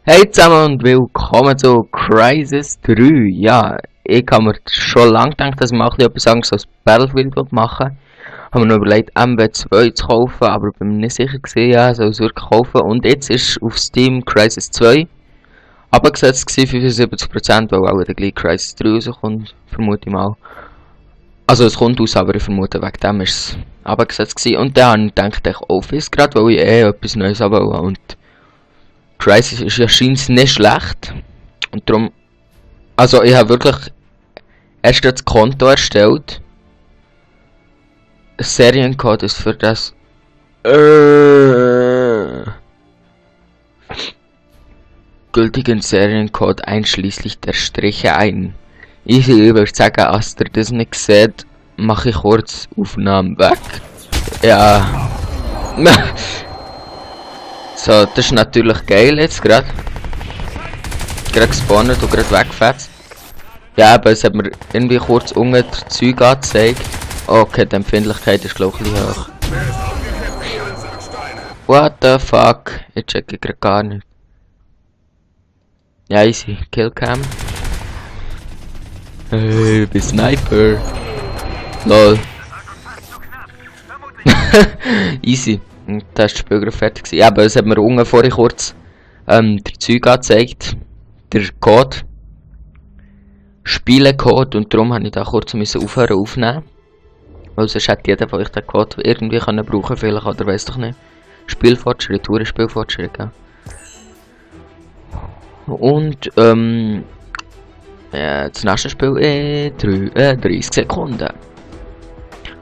Hey zusammen und willkommen zu Crysis 3. Ja, ich habe mir schon lange gedacht, dass ich mal etwas anderes als Battlefield machen will. Habe mir noch überlegt, MW2 zu kaufen, aber bin mir nicht sicher gewesen, ja, soll es wirklich kaufen. Und jetzt ist auf Steam Crysis 2 abgesetzt gewesen, 75%, weil auch der gleiche Crysis 3 rauskommt, vermute ich mal. Also es kommt aus, aber ich vermute, wegen dem ist es abgesetzt gewesen. Und dann denke ich Office gerade, weil ich etwas Neues haben wollte. Und Crysis ist ja scheinbar nicht schlecht. Und darum. Also ich habe wirklich erst das Konto erstellt. Ein Seriencode ist für das. Gültigen Seriencode einschließlich der Striche ein. Ich würde sagen, als ihr das nicht seht, mache ich kurz Aufnahmen weg. Ja. So, das ist natürlich geil jetzt gerade. Gerade gespawnt und gerade weggefetzt. Ja, aber es hat mir irgendwie kurz unten das Zeug angezeigt. Okay, die Empfindlichkeit ist glaube ich ein bisschen hoch. What the fuck? Ich checke gerade gar nicht. Ja, easy. Killcam. Hey, ich bin Sniper. Lol. Easy. Und da ist das Spiel gerade fertig gewesen. Ja, aber es hat mir unten vorher kurz der Zeug angezeigt. Der Code. Spielecode. Und darum musste ich da kurz aufhören aufnehmen. Weil sonst hätte jeder von euch den Code irgendwie können brauchen vielleicht, oder weiss doch nicht. Spielfortschritt, Spielfortschritt, ja. Und ja, das nächste Spiel 30 Sekunden.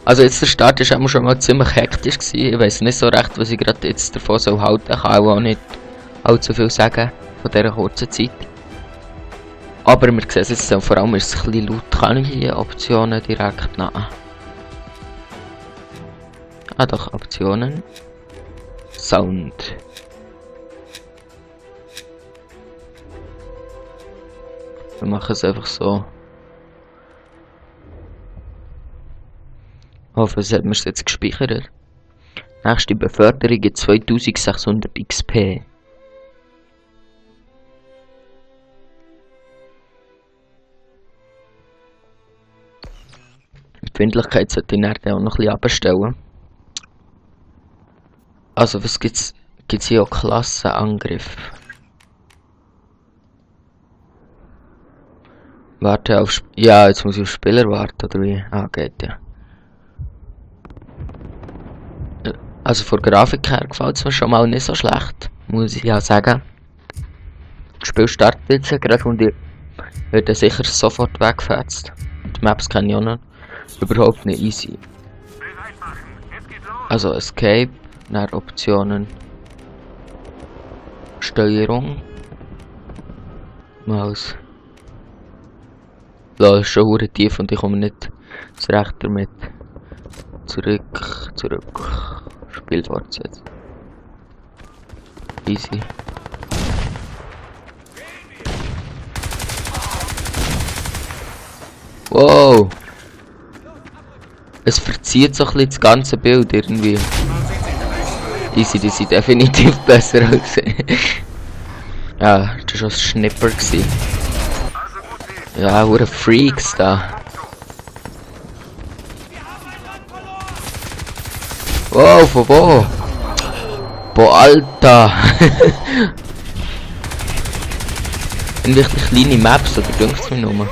Also jetzt der Start ist auch schon mal ziemlich hektisch gewesen. Ich weiß nicht so recht, was ich gerade jetzt davon soll halten. Ich kann auch nicht allzu viel sagen von dieser kurzen Zeit. Aber wir sehen es jetzt, vor allem ist es ein bisschen laut. Kann ich hier Optionen direkt nehmen? Ah doch, Optionen. Sound. Wir machen es einfach so. Ich hoffe, es hat mir jetzt gespeichert. Nächste Beförderung gibt 2600 XP. Empfindlichkeit sollte ich nachher auch noch ein bisschen abstellen. Also was gibt's? Gibt's hier auch Klassenangriff? Warte auf ja, jetzt muss ich auf Spieler warten, oder wie? Ah, geht ja. Also von der Grafik her gefällt es mir schon mal nicht so schlecht, muss ich ja sagen. Das Spiel startet jetzt gerade und ich werde sicher sofort wegfetzt. Die Maps kenne ich auch noch überhaupt nicht easy. Also Escape, nach Optionen, Steuerung, Maus. Das ist schon hure tief und ich komme nicht zurecht damit. Zurück. Spiel fortsetzen. Easy. Wow! Es verzieht so ein bisschen das ganze Bild irgendwie. Easy, die sieht definitiv besser aus. Ja, das war schon ein Schnipper gewesen. Ja, hure Freaks da. Wow, von wo? Boah, Alter! Sind richtig kleine Maps, oder dünkt's mir nur?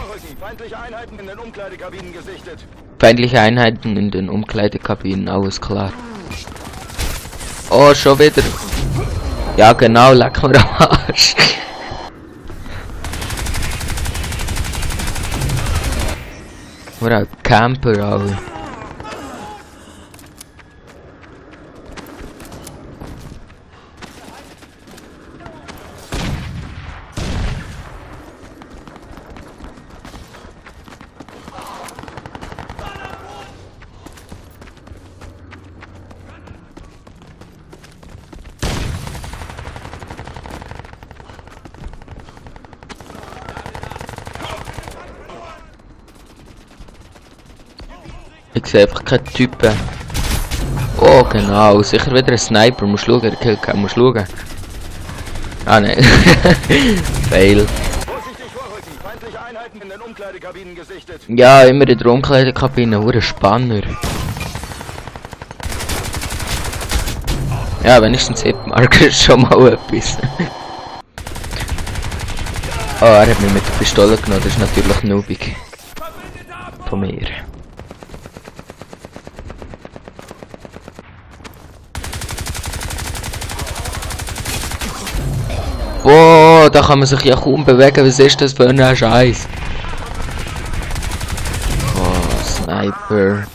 Feindliche Einheiten in den Umkleidekabinen, alles klar. Oh, schon wieder. Ja, genau, leck mir am Arsch. Oder Camper, alle. Ich sehe einfach keine Typen. Oh genau, sicher wieder ein Sniper, muss schauen, der Killcam, muss schauen. Ah ne. Fail. Vorsichtig vorrücken. Feindliche Einheiten in den Umkleidekabinen gesichtet. Ja, immer in der Umkleidekabine, ein Spanner. Ja, wenigstens Hitmarker ist schon mal etwas. Oh, er hat mich mit der Pistole genommen, das ist natürlich noobig. Von mir. Boah, da kann man sich ja kaum bewegen, was ist das für ein Scheiß? Oh, Sniper.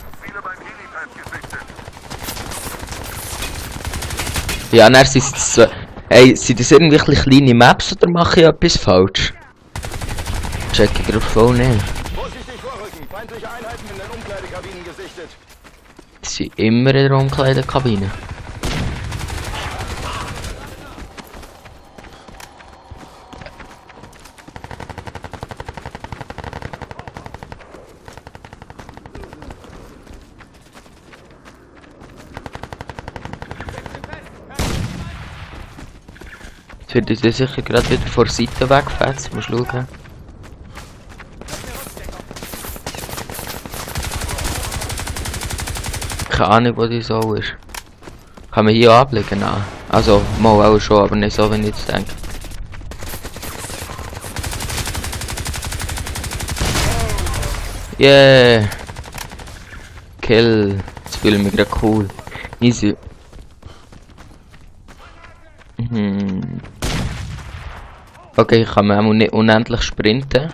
Ja, dann sind es so. Ey, sind das irgendwie kleine Maps oder mache ich etwas falsch? Check ich gerade voll nicht. Vorsichtig vorrücken. Feindliche Einheiten in den Umkleidekabinen gesichtet. Die sind immer in der Umkleidekabine. Jetzt wird uns sicher gerade wieder vor der Seite weggefetzt, musst du schauen. Keine Ahnung, wo die so ist. Kann man hier ablegen? Nein. Also, mal auch schon, aber nicht so, wenn ich jetzt denke. Yeah! Kill! Jetzt fühle ich mich gerade cool. Easy. Okay, ich kann mir auch nicht unendlich sprinten.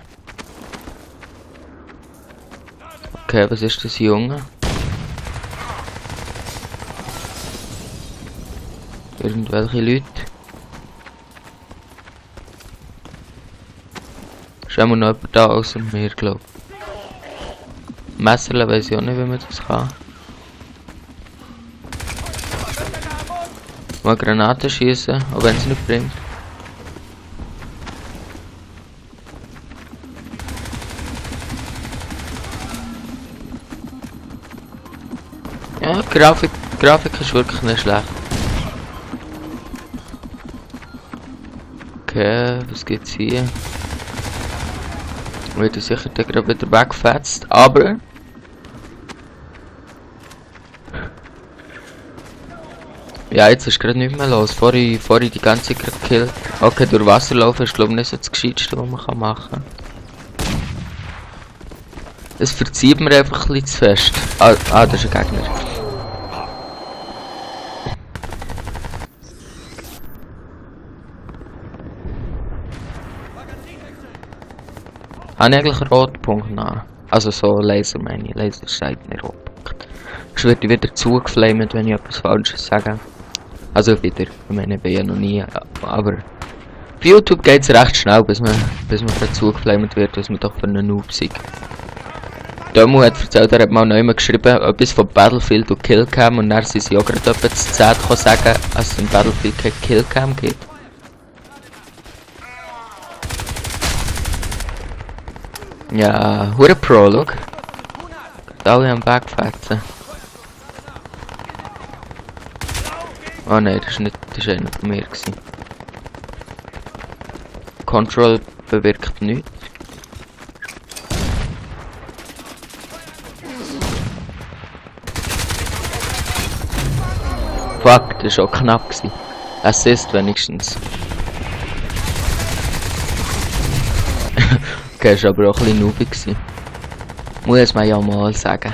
Okay, was ist das, Junge? Irgendwelche Leute. Ist auch noch jemand da außer mir, glaube ich. Messerle weiss ich auch nicht, wie man das kann. Mal Granaten schießen, auch wenn es nicht bringt. Ja, Grafik ist wirklich nicht schlecht. Okay, was gibt's hier? Wird sicher gerade wieder weggefetzt, aber ja, jetzt ist gerade nicht mehr los. Vorher die ganze Zeit gekillt. Okay, durch Wasser laufen ist glaube ich nicht so das Gescheiteste, was man machen kann. Es verzieht mir einfach ein bisschen zu fest. Ah, das ist ein Gegner. Habe ich eigentlich einen Rotpunkt nach? Also so Laser meine ich. Laser sagt nicht Rotpunkt. Ich werde wieder zugeflamed, wenn ich etwas Falsches sage. Also wieder. Ich meine, ich bin ja noch nie. Aber auf YouTube geht es recht schnell, bis man zugeflamed wird, was man doch für einen Noob sieht. Domo hat erzählt, er hat mal noch immer geschrieben, etwas von Battlefield und Killcam und dann sind sie auch gerade etwas zu Z sagen, dass es in Battlefield keine Killcam gibt. Ja, hure Pro, look. Alle am Backfetzen. Oh nein, das ist einer von mir gewesen. Control bewirkt nichts. Fuck, das war auch knapp gewesen. Assist wenigstens. Okay, ist aber auch ein bisschen noobig gewesen. Muss man ja mal sagen.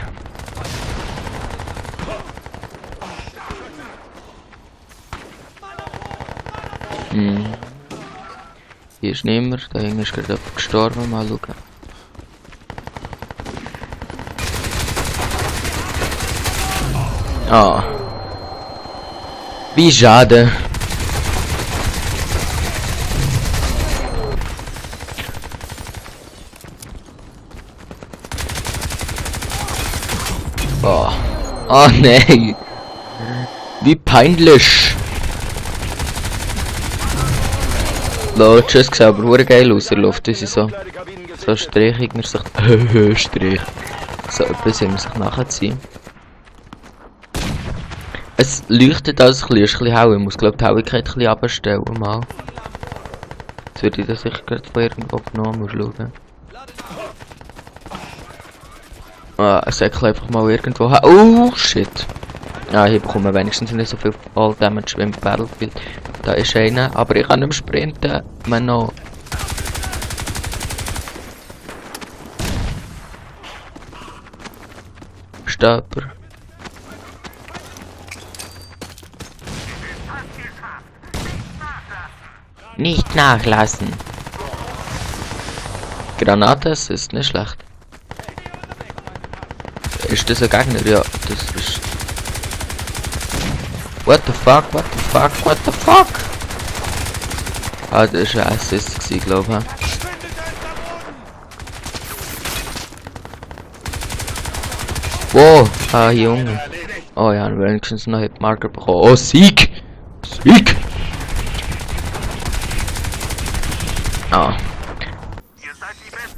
Hier ist niemand, da hinten ist gerade jemand gestorben, mal schauen. Ah. Wie schade. Oh. Oh nein. Wie peinlich. Lol, tschüss, sieht aber hure geil aus in der Luft, das ist so Strich in der Sicht. Strich. So etwas in sich nachziehen. Es leuchtet alles ein bisschen hell, ich muss glaube die Helligkeit ein bisschen abstellen mal. Jetzt würde ich das sicher gerade von irgendwo genommen, muss schauen. Ah, ein Säckchen einfach mal irgendwo haben. Oh, shit. Ja, hier bekommen wir wenigstens nicht so viel Fall Damage wie im Battlefield. Da ist einer, aber ich kann nicht mehr sprinten. Man noch. Stöber. Nicht nachlassen. Granate, das ist nicht schlecht. Ist das ein Gegner? Ja, das ist... What the fuck, what the fuck, what the fuck? Ah, das war ein Assist, glaube ich. Wow, ah, Junge. Oh ja, wenigstens noch einen Marker bekommen. Oh, Sieg! Sieg! Ah.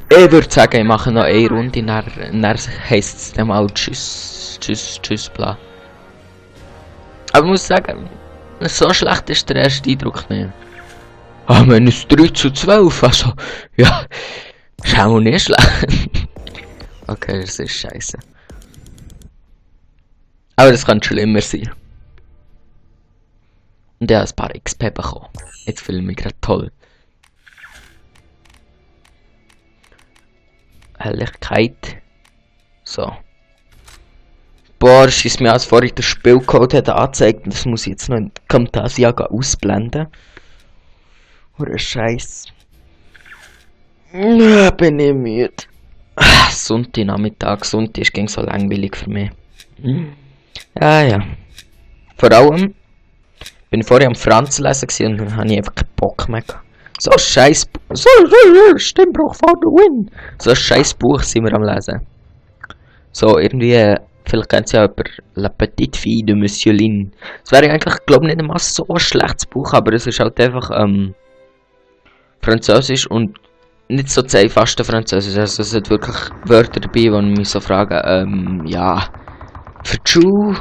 Ich würde sagen, ich mache noch eine Runde, dann heisst es dann mal tschüss, tschüss, tschüss, bla. Aber ich muss sagen, so schlecht ist der erste Eindruck nicht. Ah, wenn es 3:12, also, ja, ist auch nicht schlecht. Okay, das ist scheiße. Aber das kann schlimmer sein. Und ich habe ein paar XP bekommen. Jetzt fühle ich mich gerade toll. Helligkeit. So. Boah, das ist mir als vorhin der Spielcode hat angezeigt. Das muss ich jetzt noch in Camtasia ausblenden. Oder Scheiß. Bin ich müde. Sonntagnachmittag. Sonntag ist ging so langweilig für mich. Ja, ja. Vor allem bin ich vorher am Franz lesen und dann habe ich einfach keinen Bock mehr gehabt. So ein scheiß Stimmbruch for the win. So ein scheiß Buch sind wir am lesen. So irgendwie, vielleicht kennt ihr ja über La Petite Fille de Monsieur Lin. Es wäre eigentlich, glaube ich, nicht einmal so ein schlechtes Buch, aber es ist halt einfach Französisch und nicht so das einfachste Französisch. Also es hat wirklich Wörter dabei, die mich so fragen, ja, für die Schule,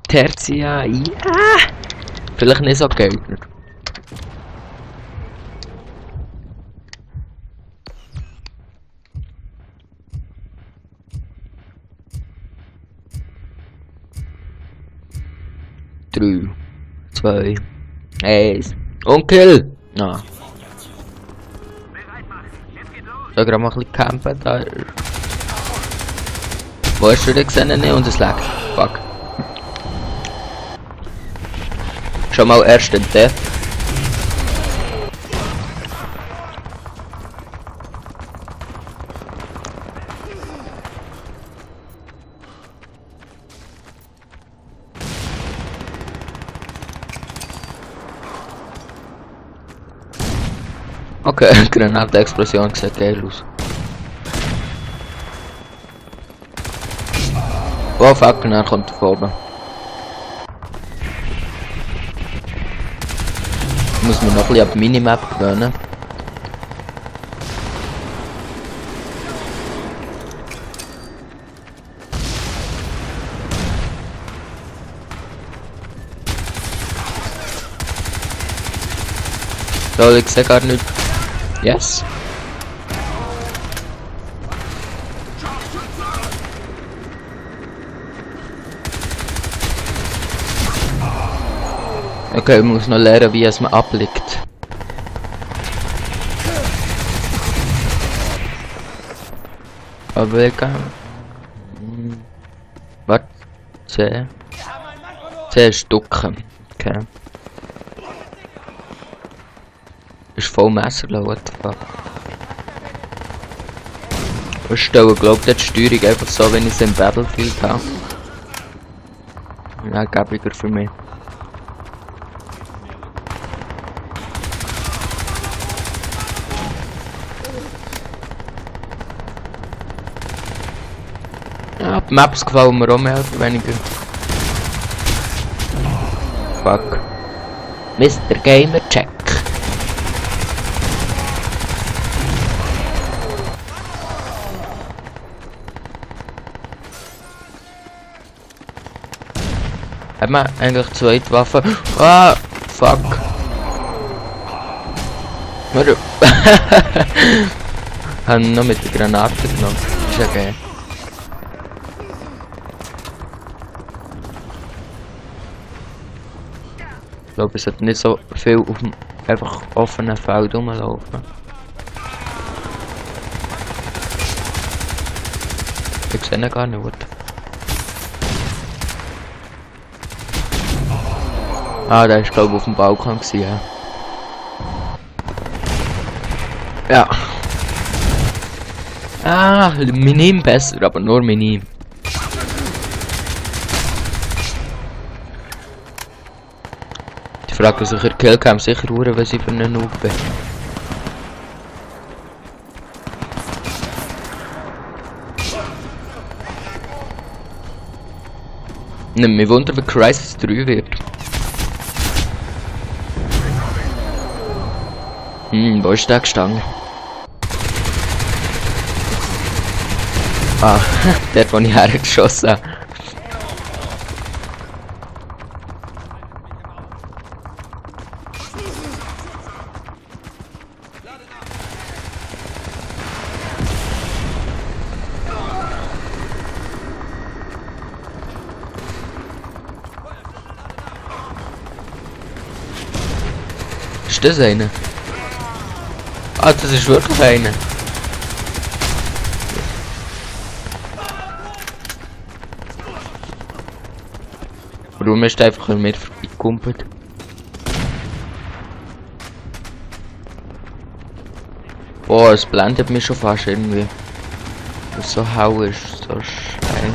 Tertia, ja, vielleicht nicht so geeignet. Drei, 2, 1 und Kill! Ah. So, gerade mal ein bisschen campen da. Wo hast du den gesehen? Und es lag. Fuck. Schon mal ersten Death. Okay, Granate-Explosion sieht geil aus. Oh fuck, er kommt von oben. Ich muss mir noch ein bisschen an die Minimap gewöhnen. So, ich sehe gar nicht. Yes. Okay, ich muss noch lernen, wie es man ablegt. Aber ich kann... Was? 10 Stücke. Okay. Ist voll Messer, what the fuck. Ich stelle, glaube ich, die Steuerung einfach so, wenn ich es im Battlefield habe. Ja, gäbiger für mich. Ja, die Maps gefallen mir auch mehr oder weniger. Fuck. Mr. Gamer Check. Hat man eigentlich 2 Waffen? Ah, fuck. Hör auf. Haben noch mit der Granate genommen. Ist ja geil. Ich glaube, es hat nicht so viel auf dem einfach offenen Feld rumlaufen. Ich sehe ihn gar nicht gut. Ah, der ist glaube ich auf dem Balkon gewesen, ja. Ja. Ah, minim besser, aber nur minim. Die Frage sich der Killcam sicher hure, was ich für einen Noob bin. Nimm mich Wunder, wie Crysis 3 wird. Wo ist der gestanden? Ah, der, wo ich hergeschossen habe. Ist das einer? Ah, das ist wirklich einer. Warum ist der einfach mit vorbeigekumpelt? Boah, es blendet mich schon fast irgendwie. Was so hau ist, so steil.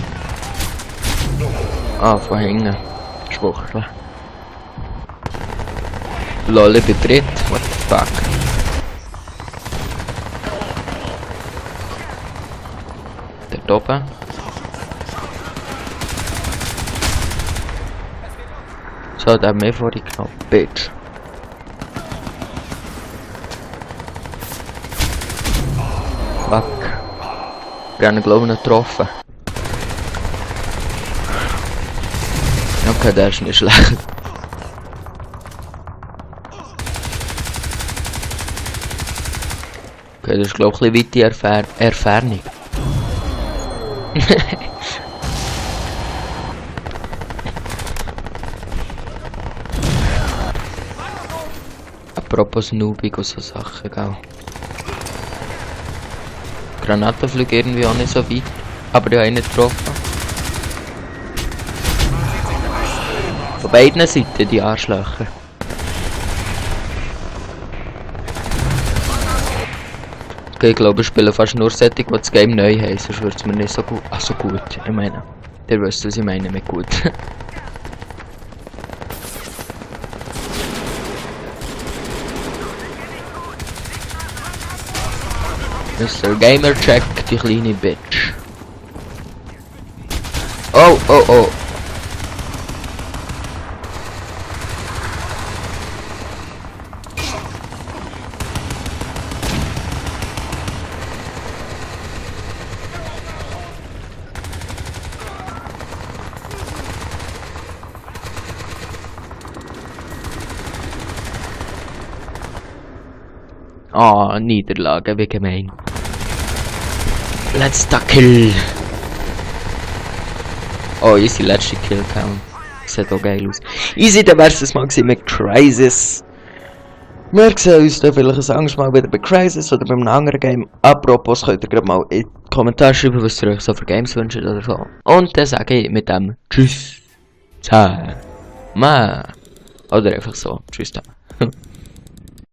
Ah, von hinten. Schwuchteln. Lol, ich bin dritt. What the fuck? Der oben. So, der hat mehr vorhin genommen. Bitch. Fuck. Ich habe ihn glaube ich nicht getroffen. Okay, der ist nicht schlecht. Okay, das ist glaube ich ein bisschen weite Entfernung. Apropos Noobig und so Sachen, gell. Granaten fliegen irgendwie auch nicht so weit, aber ich habe ihn nicht getroffen. Von beiden Seiten die Arschlöcher. Okay, ich glaube, ich spiele fast nur solche, die das Game neu haben, sonst wird es mir nicht so gut. Ach so gut, ich meine, ihr wisst, was ich meine mit gut. Mr. Gamer Check, die kleine Bitch. Oh, oh, oh. Ah, Niederlage, wie gemein. Letzter Kill. Oh, easy, letzter Kill count. Sieht auch geil aus. Easy, dann wär's das mal mit Crysis. Wir sehen uns dann vielleicht ein anderes Mal wieder bei Crysis oder bei einem anderen Game. Apropos, könnt ihr gerade mal in die Kommentare schreiben, was ihr euch so für Games wünscht oder so. Und dann sage ich mit dem Tschüss. Zusammen. Oder einfach so. Tschüss.